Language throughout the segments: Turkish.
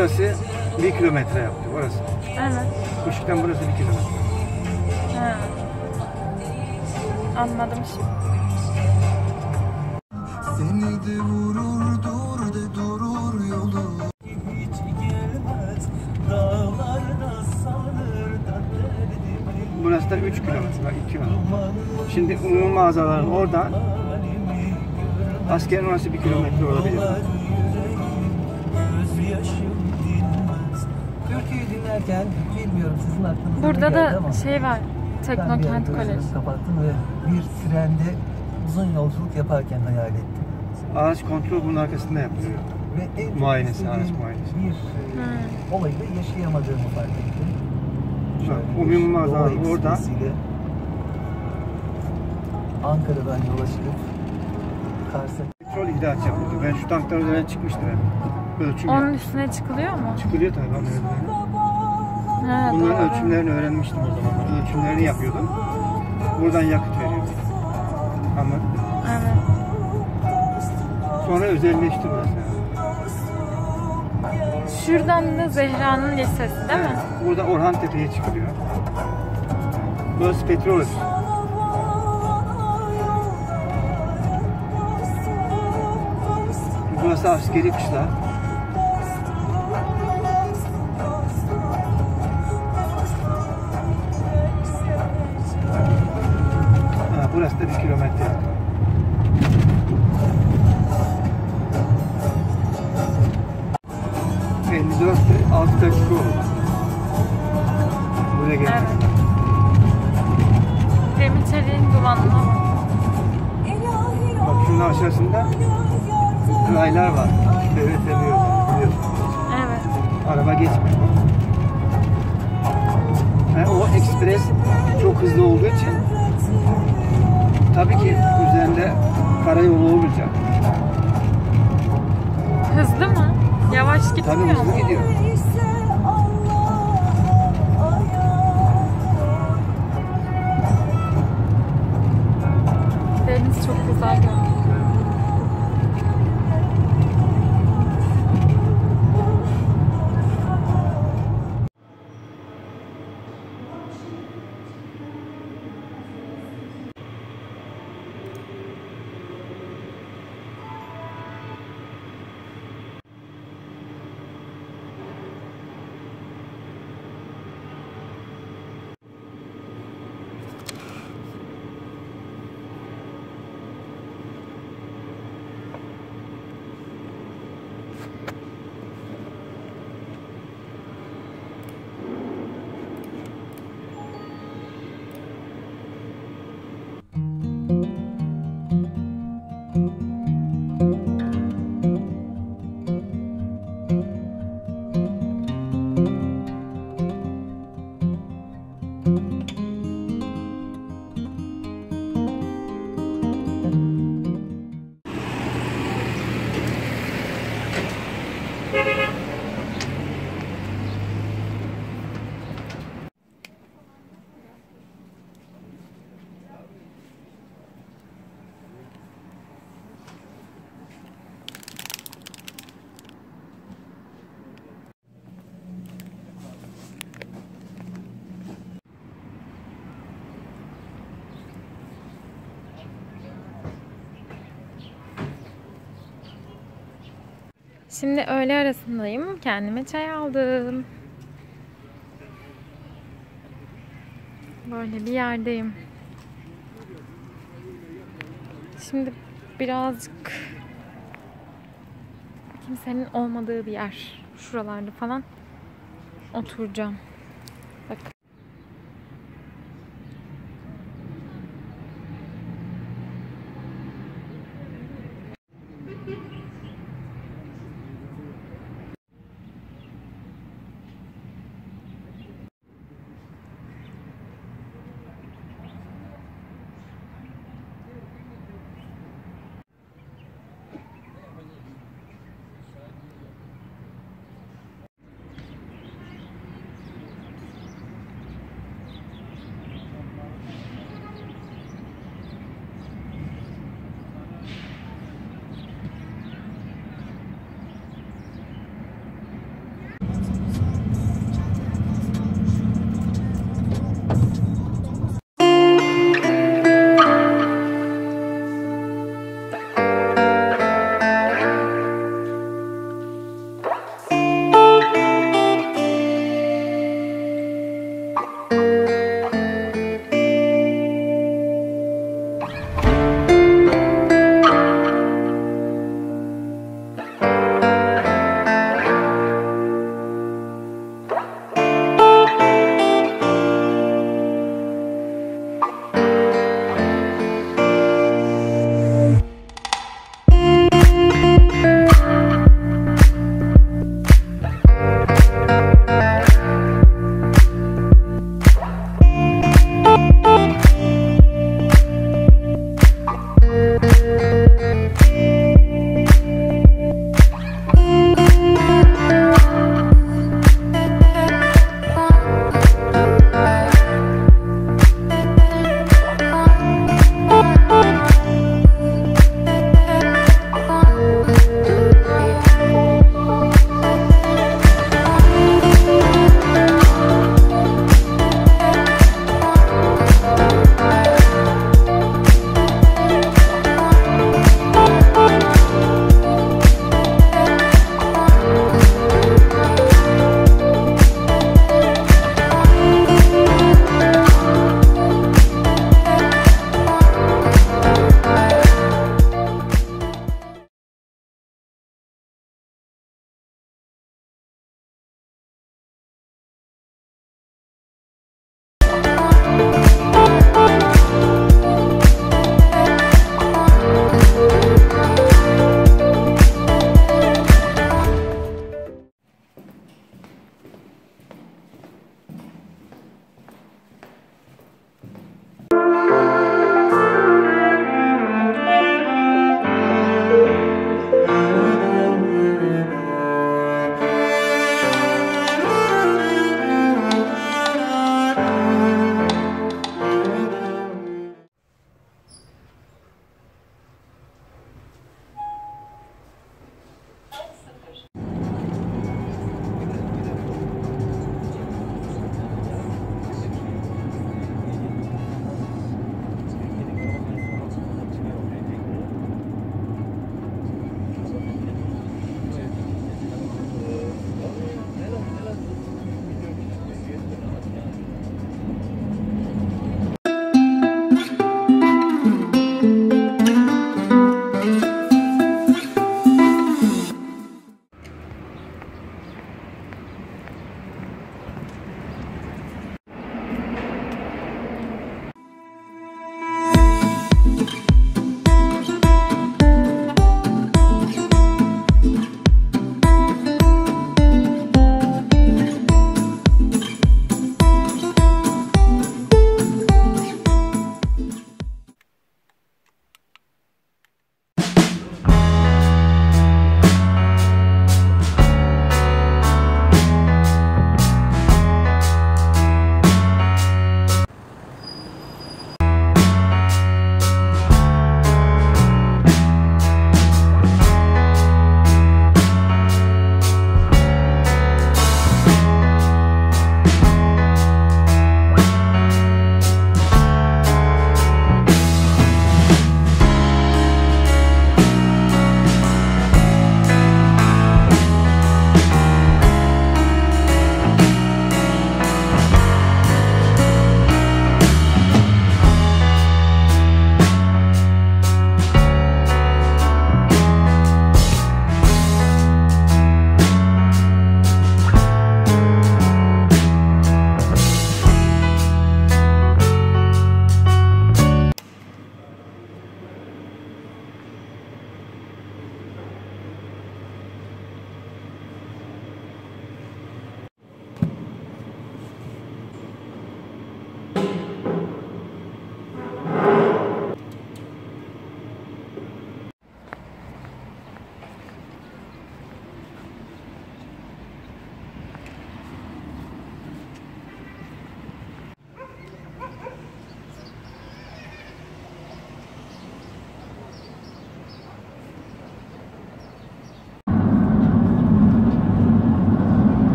Şurası 1 kilometre yaptı orası. Evet. Işıktan burası 1 kilometre. Ha. Anladım şimdi. Seni de vurur dur de durur yolu. Hiç gelmez dağlarda salır da derdimi. Burası da 3 kilometre, 2 kilometre. Şimdi umumi mağazaların oradan askerin orası 1 kilometre olabilir. Türkiye'yi dinlerken bilmiyorum sizin aklınıza Burada da ama şey var. Teknokent Koleji. Kapattım ve bir trende uzun yolculuk yaparken hayal ettim. Araç kontrol bunun arkasında yapılıyor. Ve en Muayenesi, araç muayenesi. Bir olayı da yaşayamadığımı fark ettim. Umumi mağazalar orada. Ankara'dan yola çıkıp Kars'a. Petrol ihraç yapıldı. Ben şu tanktan üzerine çıkmıştım ben. Ölçüm Onun yaptım. üstüne çıkılıyor mu? Çıkılıyor tabii ben öyle. Ha, Bunların doğru. ölçümlerini öğrenmiştim o zaman. Ölçümlerini yapıyordum. Buradan yakıt veriyordum. Ama Evet. sonra özelleşti burası. Şuradan da Zehra'nın lisesi değil mi? Burada Orhan Tepe'ye çıkılıyor. Burası petrol. Burası askeri kışla. Burası da 1 kilometre. ...54 6 dakika oldu. Buraya geldik. Evet. Demirçeli'nin dumanına bak. Bak şunun aşağısında raylar var. Devlet biliyorsun. Evet. Araba geçmiyor. Yani o ekspres çok hızlı olduğu için tabii ki üzerinde karayolu olmayacak. Hızlı mı? Yavaş Tabii gitmiyor hızlı mu? gidiyor. Deniz çok güzel görünüyor. Şimdi öğle arasındayım. Kendime çay aldım. Böyle bir yerdeyim. Şimdi birazcık kimsenin olmadığı bir yer. Şuralarda falan oturacağım. Bak.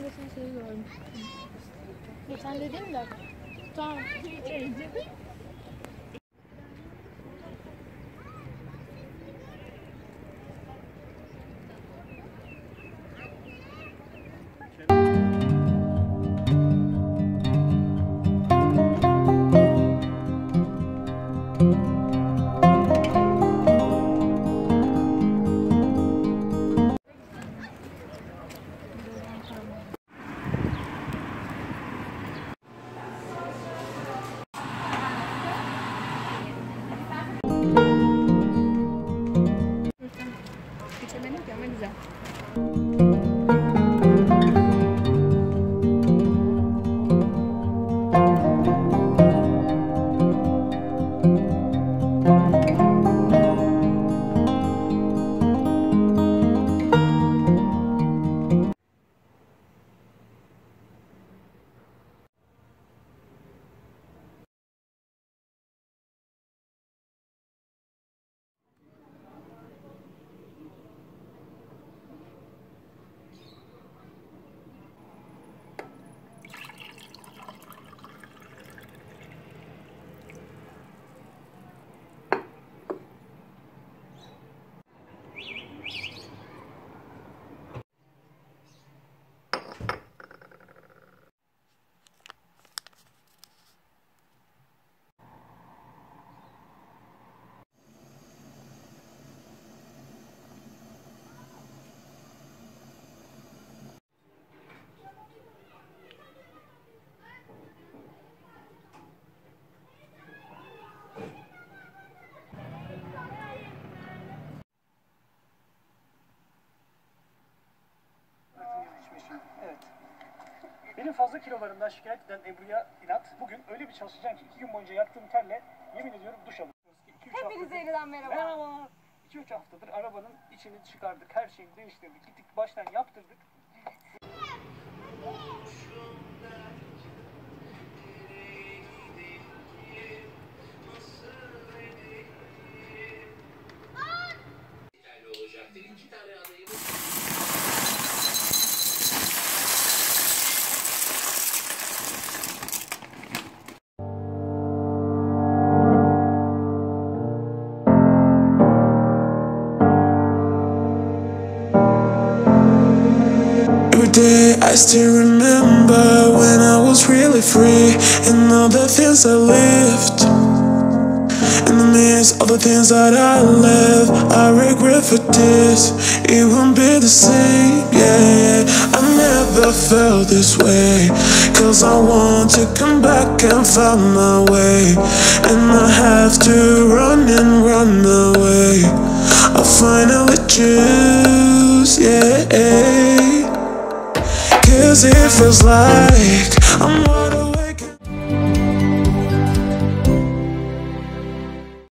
geçen şeyi görmüştüm. Geçen dediğim de tamam. Geçemedim ki ama güzel. Evet. Benim fazla kilolarımdan şikayet eden Ebru'ya inat. Bugün öyle bir çalışacağım ki 2 gün boyunca yaktığım terle yemin ediyorum duş alıyorum. Hepinize yeniden merhaba. Merhaba. 2-3 haftadır arabanın içini çıkardık, her şeyi değiştirdik, gittik baştan yaptırdık. I still remember when I was really free and all the things I lived. In the midst of the things that I left, I regret for this. It won't be the same, yeah. I never felt this way, cause I want to come back and find my way. And I have to run and run away. I finally choose, yeah. Cause it feels like I'm